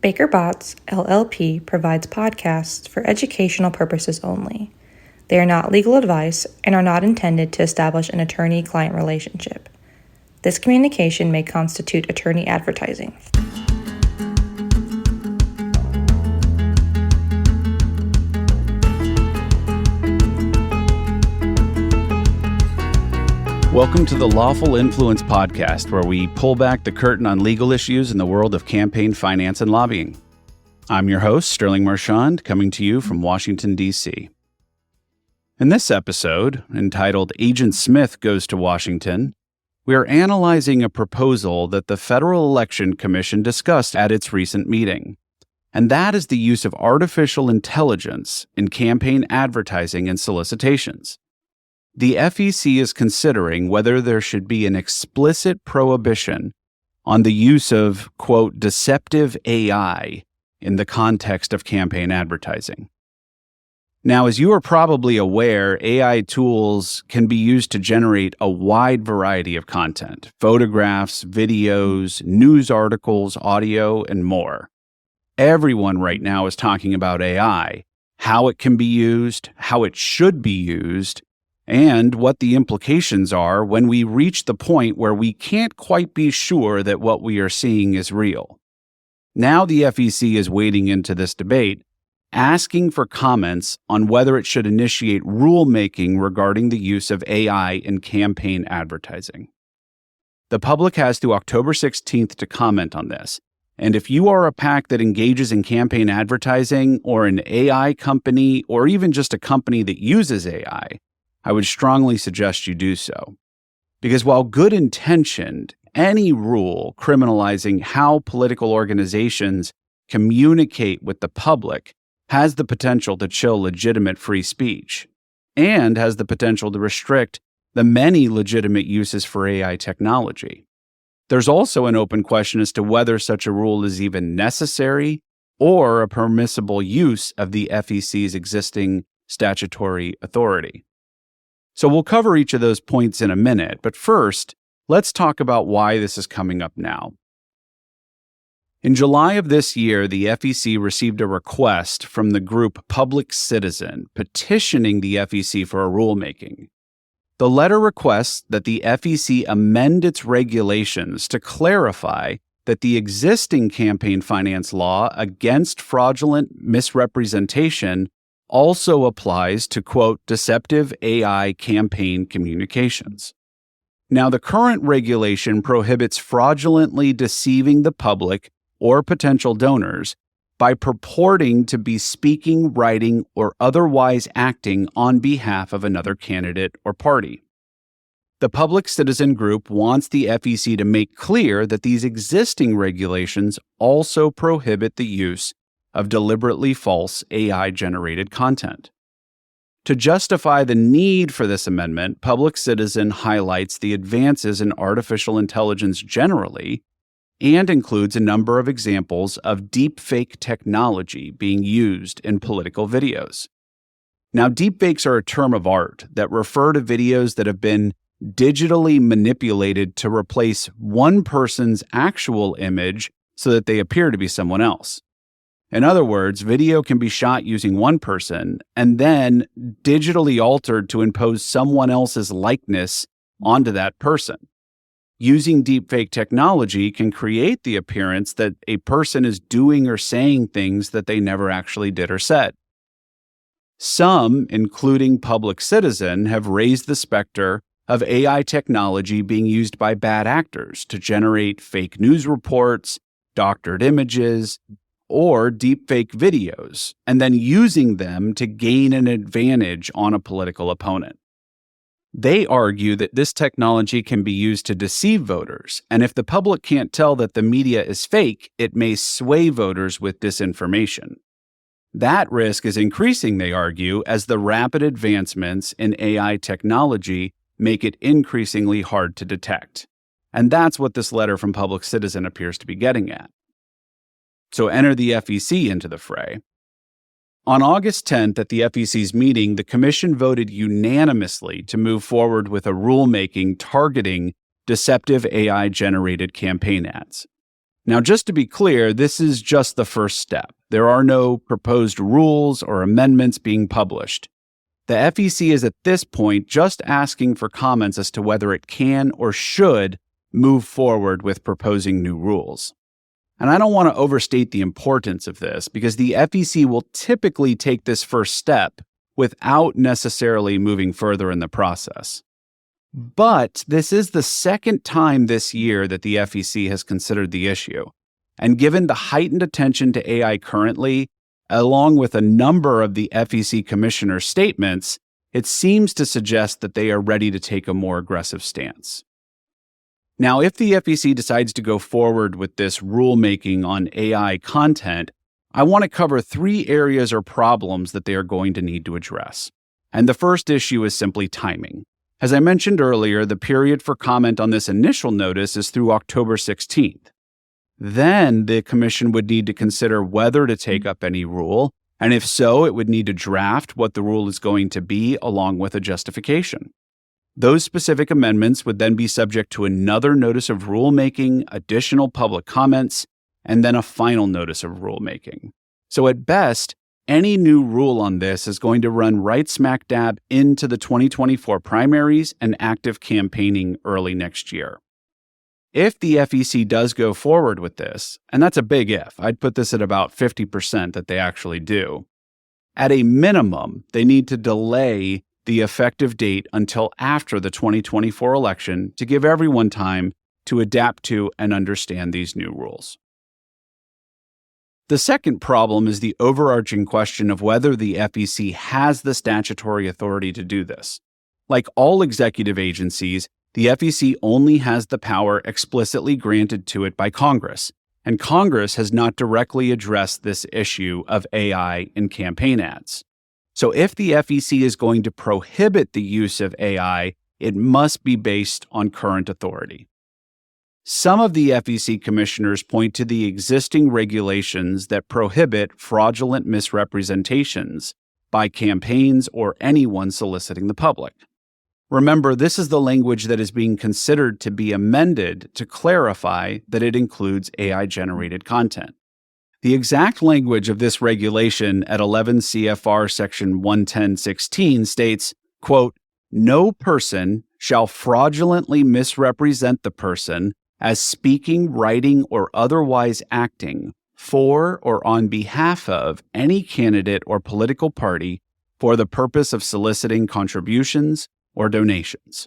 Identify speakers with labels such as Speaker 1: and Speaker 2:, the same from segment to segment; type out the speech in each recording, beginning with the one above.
Speaker 1: Baker Botts, LLP provides podcasts for educational purposes only. They are not legal advice and are not intended to establish an attorney-client relationship. This communication may constitute attorney advertising.
Speaker 2: Welcome to the Lawful Influence Podcast, where we pull back the curtain on legal issues in the world of campaign finance and lobbying. I'm your host, Sterling Marchand, coming to you from Washington, D.C. In this episode, entitled Agent Smith Goes to Washington, we are analyzing a proposal that the Federal Election Commission discussed at its recent meeting, and that is the use of artificial intelligence in campaign advertising and solicitations. The FEC is considering whether there should be an explicit prohibition on the use of, quote, deceptive AI in the context of campaign advertising. Now, as you are probably aware, AI tools can be used to generate a wide variety of content: photographs, videos, news articles, audio, and more. Everyone right now is talking about AI, how it can be used, how it should be used, and what the implications are when we reach the point where we can't quite be sure that what we are seeing is real. Now the FEC is wading into this debate, asking for comments on whether it should initiate rulemaking regarding the use of AI in campaign advertising. The public has through October 16th to comment on this, and if you are a PAC that engages in campaign advertising, or an AI company, or even just a company that uses AI, I would strongly suggest you do so. Because while good-intentioned, any rule criminalizing how political organizations communicate with the public has the potential to chill legitimate free speech, and has the potential to restrict the many legitimate uses for AI technology. There's also an open question as to whether such a rule is even necessary or a permissible use of the FEC's existing statutory authority. So we'll cover each of those points in a minute, but first, let's talk about why this is coming up now. In July of this year, the FEC received a request from the group Public Citizen petitioning the FEC for a rulemaking. The letter requests that the FEC amend its regulations to clarify that the existing campaign finance law against fraudulent misrepresentation also applies to, quote, deceptive AI campaign communications. Now, the current regulation prohibits fraudulently deceiving the public or potential donors by purporting to be speaking, writing, or otherwise acting on behalf of another candidate or party. The Public Citizen Group wants the FEC to make clear that these existing regulations also prohibit the use of deliberately false AI-generated content. To justify the need for this amendment, Public Citizen highlights the advances in artificial intelligence generally and includes a number of examples of deepfake technology being used in political videos. Now, deepfakes are a term of art that refer to videos that have been digitally manipulated to replace one person's actual image so that they appear to be someone else. In other words, video can be shot using one person and then digitally altered to impose someone else's likeness onto that person. Using deepfake technology can create the appearance that a person is doing or saying things that they never actually did or said. Some, including Public Citizen, have raised the specter of AI technology being used by bad actors to generate fake news reports, doctored images, or deepfake videos, and then using them to gain an advantage on a political opponent. They argue that this technology can be used to deceive voters, and if the public can't tell that the media is fake, it may sway voters with disinformation. That risk is increasing, they argue, as the rapid advancements in AI technology make it increasingly hard to detect. And that's what this letter from Public Citizen appears to be getting at. So enter the FEC into the fray. On August 10th at the FEC's meeting, the Commission voted unanimously to move forward with a rulemaking targeting deceptive AI-generated campaign ads. Now, just to be clear, this is just the first step. There are no proposed rules or amendments being published. The FEC is at this point just asking for comments as to whether it can or should move forward with proposing new rules. And I don't want to overstate the importance of this because the FEC will typically take this first step without necessarily moving further in the process. But this is the second time this year that the FEC has considered the issue. And given the heightened attention to AI currently, along with a number of the FEC commissioner's statements, it seems to suggest that they are ready to take a more aggressive stance. Now, if the FEC decides to go forward with this rulemaking on AI content, I want to cover 3 areas or problems that they are going to need to address. And the first issue is simply timing. As I mentioned earlier, the period for comment on this initial notice is through October 16th. Then the commission would need to consider whether to take up any rule, and if so, it would need to draft what the rule is going to be along with a justification. Those specific amendments would then be subject to another notice of rulemaking, additional public comments, and then a final notice of rulemaking. So at best, any new rule on this is going to run right smack dab into the 2024 primaries and active campaigning early next year. If the FEC does go forward with this, and that's a big if, I'd put this at about 50% that they actually do, at a minimum, they need to delay the effective date until after the 2024 election to give everyone time to adapt to and understand these new rules. The second problem is the overarching question of whether the FEC has the statutory authority to do this. Like all executive agencies, the FEC only has the power explicitly granted to it by Congress, and Congress has not directly addressed this issue of AI in campaign ads. So if the FEC is going to prohibit the use of AI, it must be based on current authority. Some of the FEC commissioners point to the existing regulations that prohibit fraudulent misrepresentations by campaigns or anyone soliciting the public. Remember, this is the language that is being considered to be amended to clarify that it includes AI-generated content. The exact language of this regulation at 11 CFR section 110.16 states, quote, "No person shall fraudulently misrepresent the person as speaking, writing, or otherwise acting for or on behalf of any candidate or political party for the purpose of soliciting contributions or donations."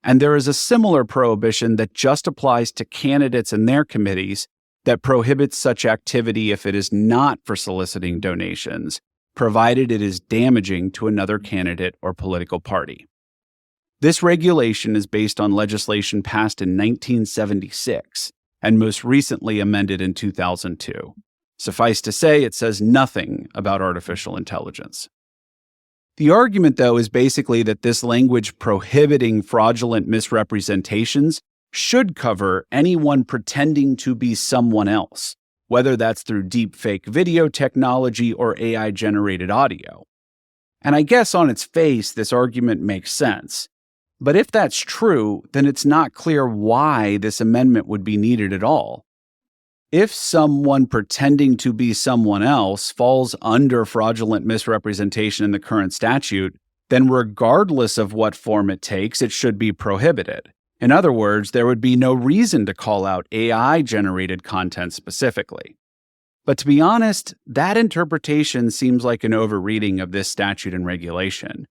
Speaker 2: And there is a similar prohibition that just applies to candidates and their committees that prohibits such activity if it is not for soliciting donations, provided it is damaging to another candidate or political party. This regulation is based on legislation passed in 1976 and most recently amended in 2002. Suffice to say, it says nothing about artificial intelligence. The argument, though, is basically that this language prohibiting fraudulent misrepresentations should cover anyone pretending to be someone else, whether that's through deepfake video technology or AI-generated audio. And I guess on its face, this argument makes sense. But if that's true, then it's not clear why this amendment would be needed at all. If someone pretending to be someone else falls under fraudulent misrepresentation in the current statute, then regardless of what form it takes, it should be prohibited. In other words, there would be no reason to call out AI-generated content specifically. But to be honest, that interpretation seems like an overreading of this statute and regulation,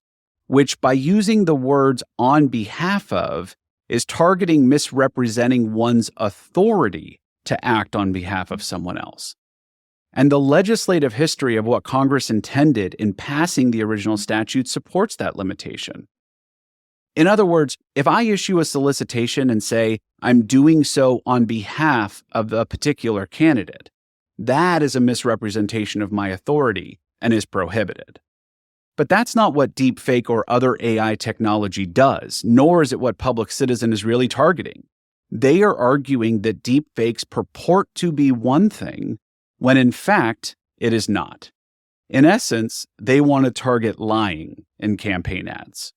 Speaker 2: which by using the words "on behalf of" is targeting misrepresenting one's authority to act on behalf of someone else. And the legislative history of what Congress intended in passing the original statute supports that limitation. In other words, if I issue a solicitation and say I'm doing so on behalf of a particular candidate, that is a misrepresentation of my authority and is prohibited. But that's not what deepfake or other AI technology does, nor is it what Public Citizen is really targeting. They are arguing that deepfakes purport to be one thing, when in fact, it is not. In essence, they want to target lying in campaign ads.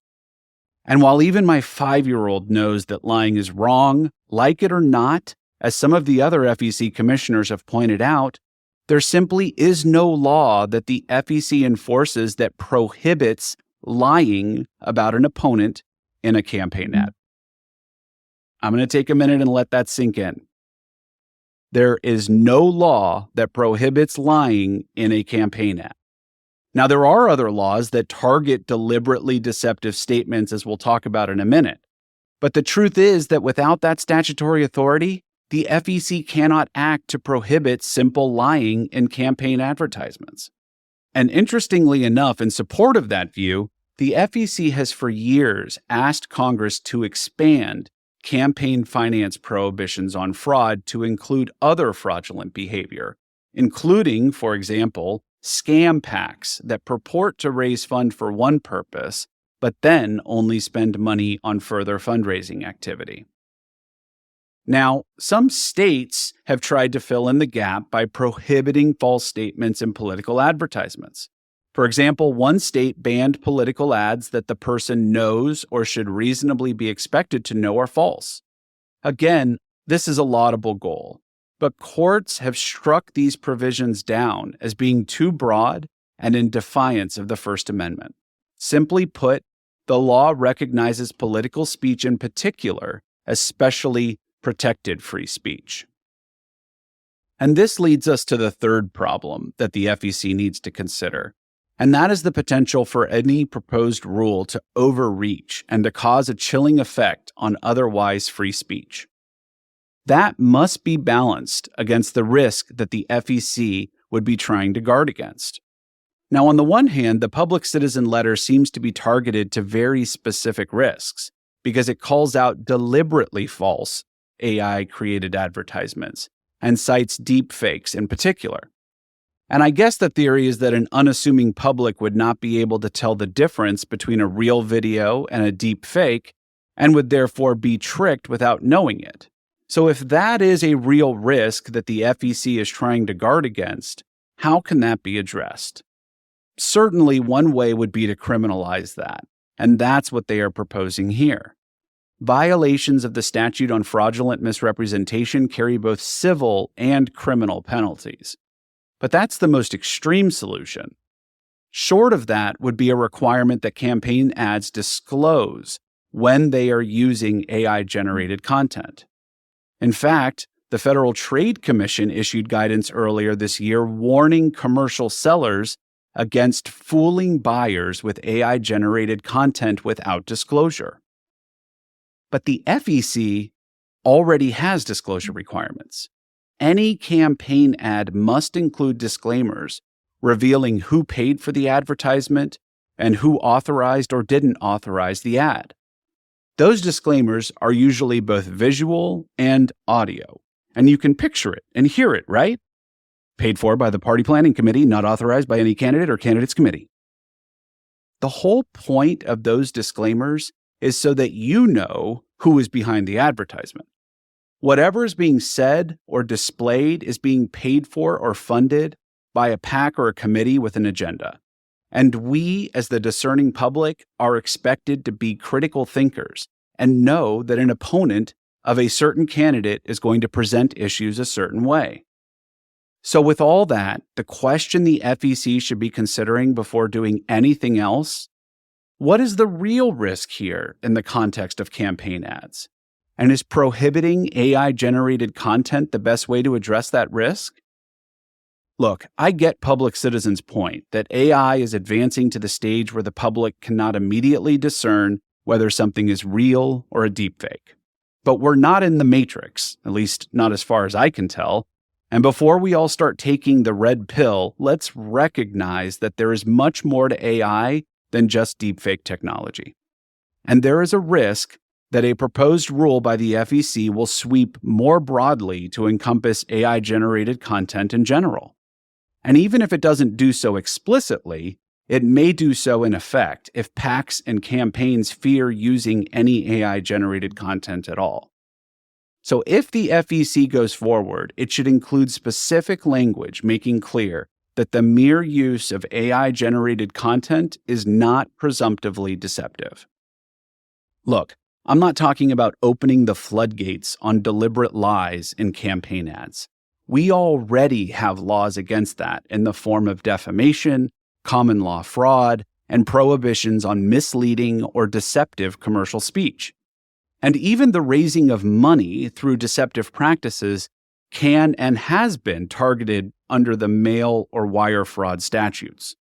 Speaker 2: And while even my 5-year-old knows that lying is wrong, like it or not, As some of the other FEC commissioners have pointed out, there simply is no law that the FEC enforces that prohibits lying about an opponent in a campaign ad. I'm going to take a minute and let that sink in. There is no law that prohibits lying in a campaign ad. Now, there are other laws that target deliberately deceptive statements, as we'll talk about in a minute. But the truth is that without that statutory authority, the FEC cannot act to prohibit simple lying in campaign advertisements. And interestingly enough, in support of that view, the FEC has for years asked Congress to expand campaign finance prohibitions on fraud to include other fraudulent behavior, including, for example, scam PACs that purport to raise funds for one purpose, but then only spend money on further fundraising activity. Now, some states have tried to fill in the gap by prohibiting false statements in political advertisements. For example, one state banned political ads that the person knows or should reasonably be expected to know are false. Again, this is a laudable goal, but courts have struck these provisions down as being too broad and in defiance of the First Amendment. Simply put, the law recognizes political speech in particular as specially protected free speech. And this leads us to the third problem that the FEC needs to consider, and that is the potential for any proposed rule to overreach and to cause a chilling effect on otherwise free speech. That must be balanced against the risk that the FEC would be trying to guard against. Now, on the one hand, the public citizen letter seems to be targeted to very specific risks because it calls out deliberately false AI-created advertisements and cites deepfakes in particular. And I guess the theory is that an unassuming public would not be able to tell the difference between a real video and a deepfake and would therefore be tricked without knowing it. So if that is a real risk that the FEC is trying to guard against, how can that be addressed? Certainly one way would be to criminalize that, and that's what they are proposing here. Violations of the statute on fraudulent misrepresentation carry both civil and criminal penalties. But that's the most extreme solution. Short of that would be a requirement that campaign ads disclose when they are using AI-generated content. In fact, the Federal Trade Commission issued guidance earlier this year warning commercial sellers against fooling buyers with AI-generated content without disclosure. But the FEC already has disclosure requirements. Any campaign ad must include disclaimers revealing who paid for the advertisement and who authorized or didn't authorize the ad. Those disclaimers are usually both visual and audio, and you can picture it and hear it, right? Paid for by the party planning committee, not authorized by any candidate or candidates committee. The whole point of those disclaimers is so that you know who is behind the advertisement. Whatever is being said or displayed is being paid for or funded by a PAC or a committee with an agenda. And we, as the discerning public, are expected to be critical thinkers and know that an opponent of a certain candidate is going to present issues a certain way. So with all that, the question the FEC should be considering before doing anything else: what is the real risk here in the context of campaign ads? And is prohibiting AI-generated content the best way to address that risk? Look, I get public citizens' point that AI is advancing to the stage where the public cannot immediately discern whether something is real or a deepfake. But we're not in the Matrix, at least not as far as I can tell. And before we all start taking the red pill, let's recognize that there is much more to AI than just deepfake technology. And there is a risk that a proposed rule by the FEC will sweep more broadly to encompass AI-generated content in general. And even if it doesn't do so explicitly, it may do so in effect if PACs and campaigns fear using any AI-generated content at all. So if the FEC goes forward, it should include specific language making clear that the mere use of AI-generated content is not presumptively deceptive. Look, I'm not talking about opening the floodgates on deliberate lies in campaign ads. We already have laws against that in the form of defamation, common law fraud, and prohibitions on misleading or deceptive commercial speech. And even the raising of money through deceptive practices can and has been targeted under the mail or wire fraud statutes.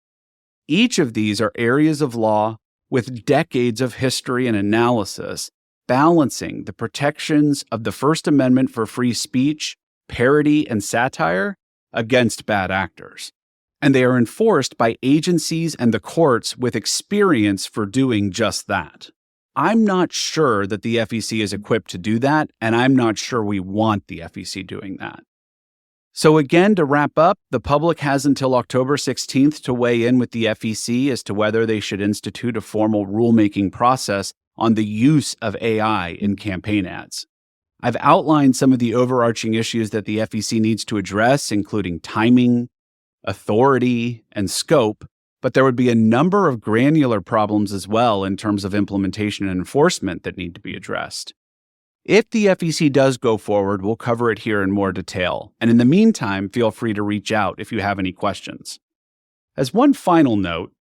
Speaker 2: Each of these are areas of law with decades of history and analysis balancing the protections of the First Amendment for free speech, parody, and satire against bad actors. And they are enforced by agencies and the courts with experience for doing just that. I'm not sure that the FEC is equipped to do that, and I'm not sure we want the FEC doing that. So again, to wrap up, the public has until October 16th to weigh in with the FEC as to whether they should institute a formal rulemaking process on the use of AI in campaign ads. I've outlined some of the overarching issues that the FEC needs to address, including timing, authority, and scope, but there would be a number of granular problems as well in terms of implementation and enforcement that need to be addressed. If the FEC does go forward, we'll cover it here in more detail. And in the meantime, feel free to reach out if you have any questions. As one final note,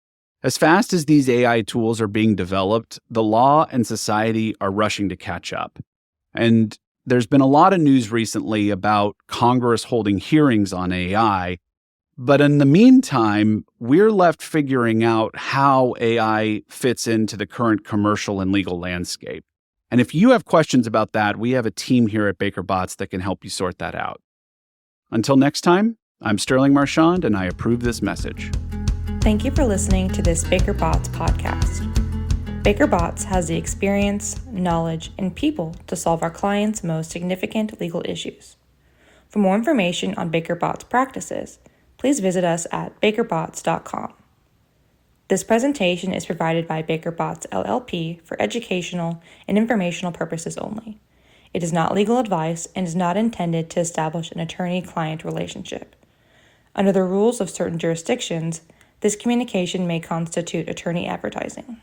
Speaker 2: as fast as these AI tools are being developed, the law and society are rushing to catch up. And there's been a lot of news recently about Congress holding hearings on AI. But in the meantime, we're left figuring out how AI fits into the current commercial and legal landscape. And if you have questions about that, we have a team here at Baker Botts that can help you sort that out. Until next time, I'm Sterling Marchand, and I approve this message.
Speaker 1: Thank you for listening to this Baker Botts podcast. Baker Botts has the experience, knowledge, and people to solve our clients' most significant legal issues. For more information on Baker Botts practices, please visit us at bakerbotts.com. This presentation is provided by Baker Botts LLP for educational and informational purposes only. It is not legal advice and is not intended to establish an attorney-client relationship. Under the rules of certain jurisdictions, this communication may constitute attorney advertising.